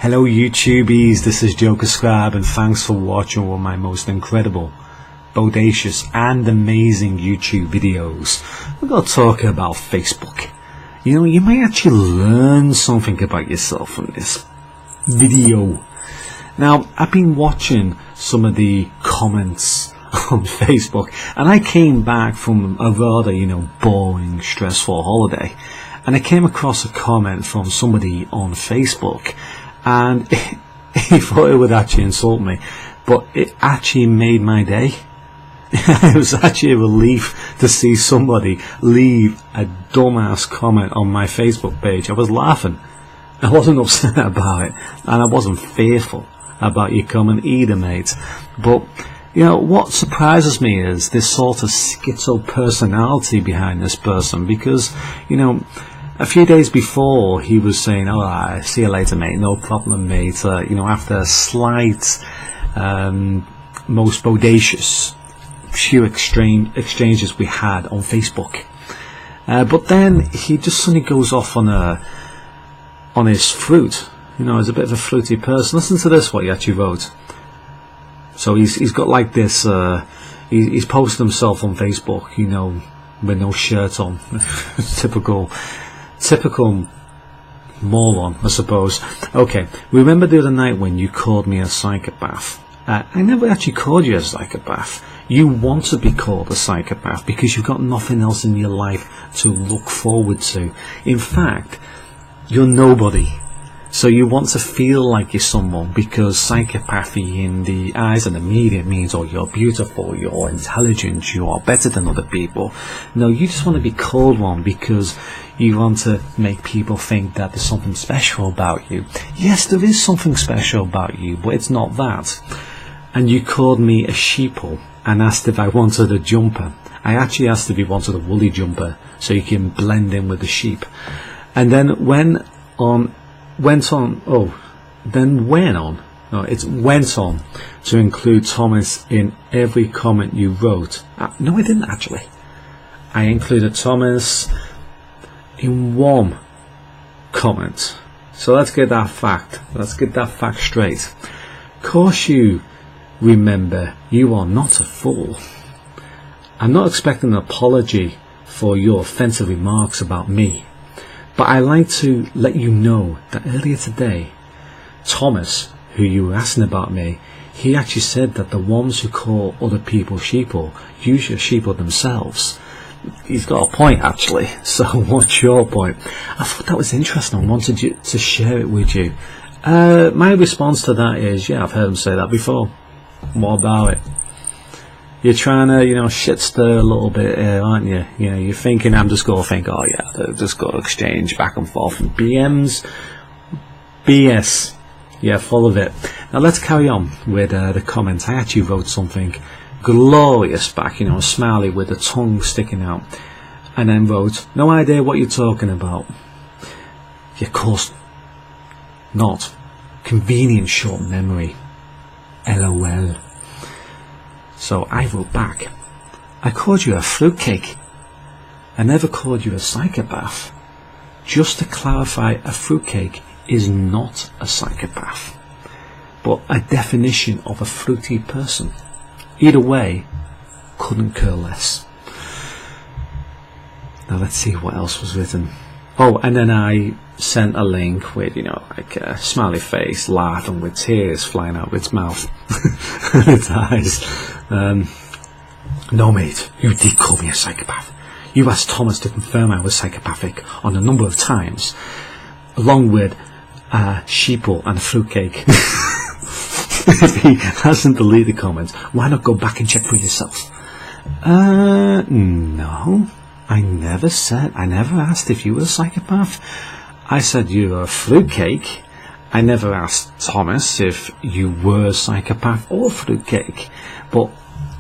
Hello YouTubies, this is Joker Scribe and thanks for watching one of my most incredible, bodacious and amazing YouTube videos. We're going to talk about Facebook. You know, you may actually learn something about yourself from this video. Now, I've been watching some of the comments on Facebook and I came back from a rather, boring, stressful holiday and I came across a comment from somebody on Facebook. And he thought it would actually insult me, but it actually made my day. It was actually a relief to see somebody leave a dumbass comment on my Facebook page. I was laughing. I wasn't upset about it, and I wasn't fearful about your comment either, mate. But, what surprises me is this sort of schizo personality behind this person, because, a few days before he was saying, "Oh, I see you later, mate. No problem, mate." After a slight, most bodacious few exchanges we had on Facebook, but then he just suddenly goes off on his fruit. He's a bit of a fruity person. Listen to this, what he actually wrote. So he's got like this. He's posted himself on Facebook, with no shirt on. Typical moron, I suppose. Okay, remember the other night when you called me a psychopath? I never actually called you a psychopath. You want to be called a psychopath because you've got nothing else in your life to look forward to. In fact, you're nobody. So you want to feel like you're someone, because psychopathy in the eyes of the media means, oh, you're beautiful, you're intelligent, you are better than other people. No, you just want to be called one because you want to make people think that there's something special about you. Yes, there is something special about you, but it's not that. And you called me a sheeple and asked if I wanted a jumper. I actually asked if you wanted a woolly jumper so you can blend in with the sheep. And then went on to include Thomas in every comment you wrote. No, I didn't actually. I included Thomas in one comment. So let's get that fact. Let's get that fact straight. Of course you remember, you are not a fool. I'm not expecting an apology for your offensive remarks about me. But I like to let you know that earlier today, Thomas, who you were asking about me, he actually said that the ones who call other people sheeple usually are sheeple themselves. He's got a point, actually. So what's your point? I thought that was interesting. I wanted to share it with you. My response to that is, yeah, I've heard him say that before. What about it? You're trying to, shit stir a little bit here, aren't you? You're thinking I'm just going to think, oh yeah, they're just going to exchange back and forth and BMs. BS. Yeah, full of it. Now let's carry on with the comments. I actually wrote something glorious back, a smiley with the tongue sticking out. And then wrote, no idea what you're talking about. Yeah, of course not. Convenient short memory. LOL. So I wrote back, I called you a fruitcake. I never called you a psychopath. Just to clarify, a fruitcake is not a psychopath, but a definition of a fruity person. Either way, couldn't care less. Now let's see what else was written. Oh, and then I sent a link with, like a smiley face, laughing with tears flying out of its mouth and its eyes. No, mate, you did call me a psychopath. You asked Thomas to confirm I was psychopathic on a number of times, along with a sheeple and a fruitcake. If he hasn't deleted the comments, why not go back and check for yourself? No. I never asked if you were a psychopath. I said you were a fruitcake. I never asked Thomas if you were a psychopath or fruitcake. But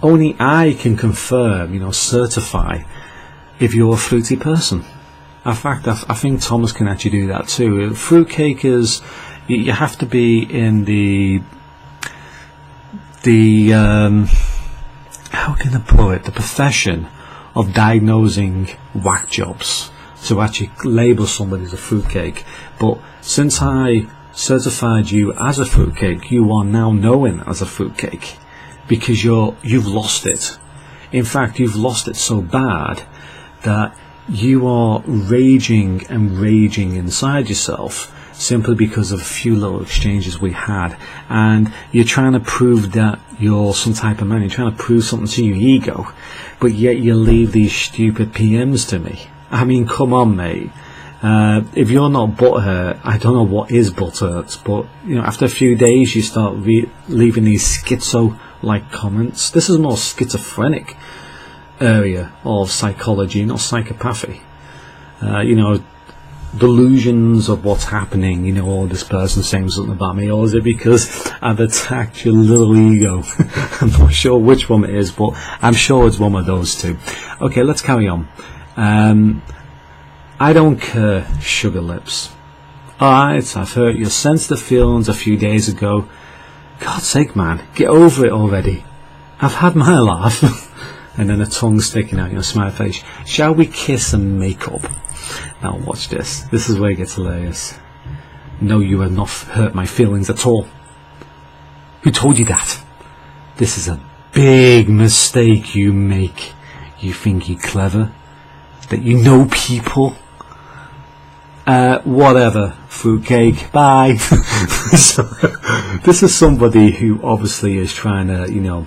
only I can confirm, certify if you're a fruity person. In fact, I think Thomas can actually do that too. Fruitcake is, you have to be in the how can I put it, the profession of diagnosing whack jobs to actually label somebody as a fruitcake. But since I certified you as a fruitcake, you are now known as a fruitcake because you've lost it. In fact, you've lost it so bad that you are raging and raging inside yourself simply because of a few little exchanges we had, and you're trying to prove that you're some type of man, you're trying to prove something to your ego, but yet you leave these stupid PMs to me. I mean, come on, mate. If you're not butthurt, I don't know what is butthurt, but you know, after a few days you start leaving these schizo-like comments. This is more schizophrenic area of psychology, not psychopathy. You know, delusions of what's happening, you know, oh, this person saying something about me, or is it because I've attacked your little ego? I'm not sure which one it is, but I'm sure it's one of those two. Okay, let's carry on. I don't care, sugar lips. Alright, I've hurt your sensitive feelings a few days ago. God's sake, man, get over it already. I've had my laugh. And then a tongue sticking out, you know, smile face. Shall we kiss and make up? Now watch this. This is where it gets hilarious. No, you have not hurt my feelings at all. Who told you that? This is a big mistake you make. You think you're clever? That you know people? Whatever, fruitcake, bye. So, this is somebody who obviously is trying to, you know,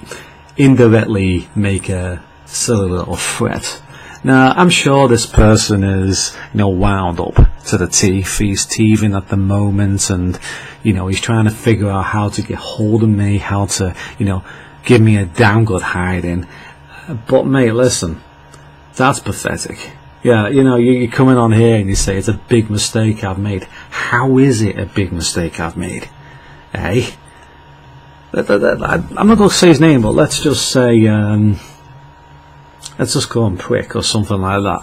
indirectly make a silly little threat. Now, I'm sure this person is, you know, wound up to the teeth. He's teething at the moment, and, you know, he's trying to figure out how to get hold of me, how to, you know, give me a damn good hiding. But, mate, listen, that's pathetic. Yeah, you know, you're coming on here and you say it's a big mistake I've made. How is it a big mistake I've made? Eh? I'm not going to say his name, but let's just say, let's just call him Prick or something like that.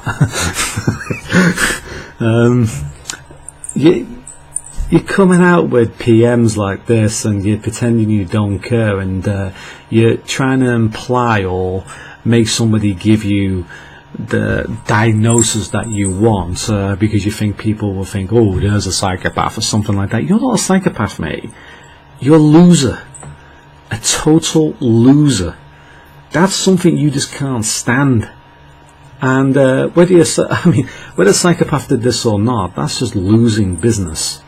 You're coming out with PMs like this and you're pretending you don't care, and you're trying to imply or make somebody give you the diagnosis that you want because you think people will think, oh, there's a psychopath or something like that. You're not a psychopath, mate. You're a loser. A total loser. That's something you just can't stand. And whether a psychopath did this or not, that's just losing business.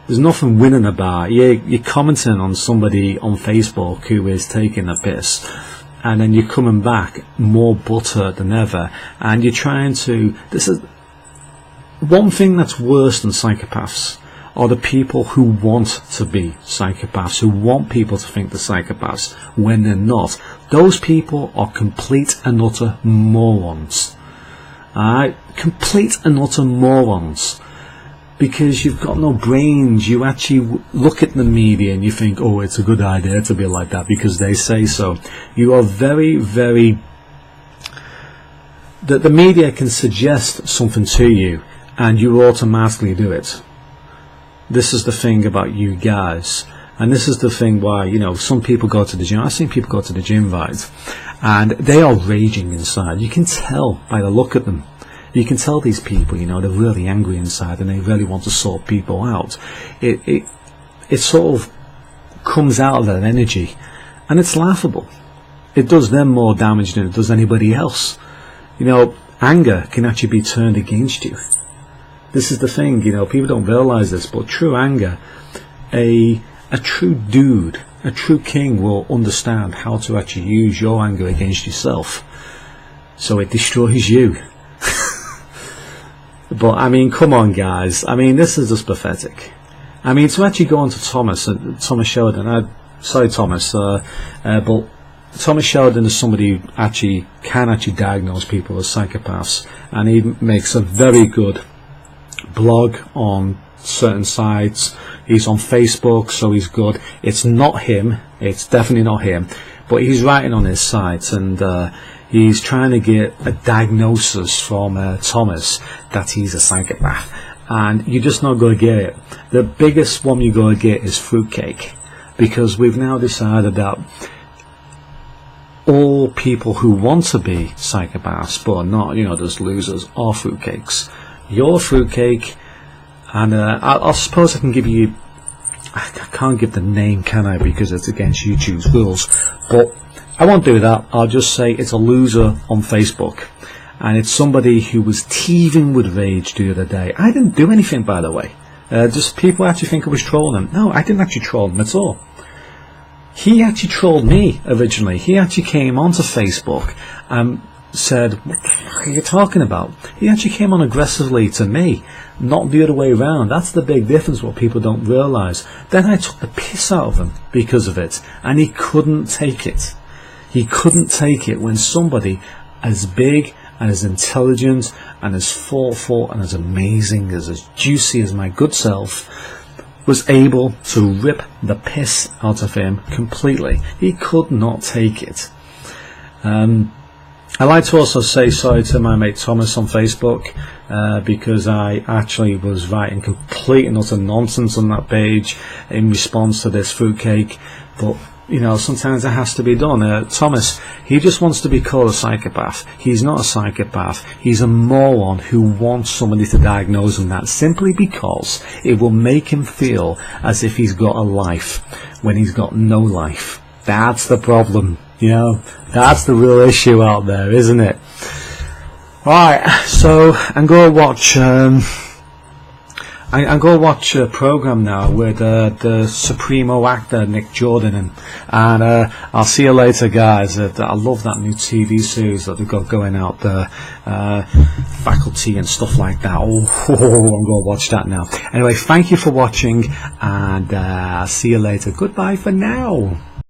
There's nothing winning about. You're commenting on somebody on Facebook who is taking a piss, and then you're coming back more butthurt than ever, and you're trying to... This is one thing that's worse than psychopaths are the people who want to be psychopaths, who want people to think they're psychopaths when they're not. Those people are complete and utter morons. Alright? Complete and utter morons. Because you've got no brains. You actually look at the media and you think, oh, it's a good idea to be like that because they say so. You are very, very... The media can suggest something to you and you automatically do it. This is the thing about you guys. And this is the thing why, you know, some people go to the gym. I've seen people go to the gym, right? And they are raging inside. You can tell by the look at them. You can tell these people, you know, they're really angry inside and they really want to sort people out. It sort of comes out of that energy, and it's laughable. It does them more damage than it does anybody else. You know, anger can actually be turned against you. This is the thing, you know, people don't realize this, but true anger, a true dude, a true king will understand how to actually use your anger against yourself. So it destroys you. But, I mean, come on, guys. I mean, this is just pathetic. I mean, to actually go on to Thomas Sheldon, sorry, Thomas, but Thomas Sheldon is somebody who can actually diagnose people as psychopaths, and he makes a very good blog on certain sites. He's on Facebook, so he's good. It's not him. It's definitely not him. But he's writing on his site, and he's trying to get a diagnosis from Thomas that he's a psychopath. And you're just not going to get it. The biggest one you're going to get is fruitcake. Because we've now decided that all people who want to be psychopaths, but are not, you know, just losers, are fruitcakes. You're a fruitcake, and I suppose I can give you I can't give the name, can I, because it's against YouTube's rules, but I won't do that. I'll just say it's a loser on Facebook, and it's somebody who was teeming with rage the other day. I didn't do anything, by the way. Just people actually think I was trolling him. No, I didn't actually troll him at all. He actually trolled me originally. He actually came onto Facebook and said, "What are you talking about?" He actually came on aggressively to me, not the other way around. That's the big difference, what people don't realise. Then I took the piss out of him because of it, and he couldn't take it. He couldn't take it when somebody as big and as intelligent and as thoughtful and as amazing, as juicy as my good self, was able to rip the piss out of him completely. He could not take it. I'd like to also say sorry to my mate Thomas on Facebook, because I actually was writing complete and utter nonsense on that page in response to this fruitcake, but you know, sometimes it has to be done. Thomas, he just wants to be called a psychopath. He's not a psychopath. He's a moron who wants somebody to diagnose him that simply because it will make him feel as if he's got a life when he's got no life. That's the problem, you know. That's the real issue out there, isn't it? Right, so I'm going to watch I'm going to watch a program now with the Supremo actor Nick Jordan, and I'll see you later, guys. I love that new TV series that they've got going out there, Faculty and stuff like that. Oh, I'm going to watch that now. Anyway, thank you for watching, and I'll see you later. Goodbye for now.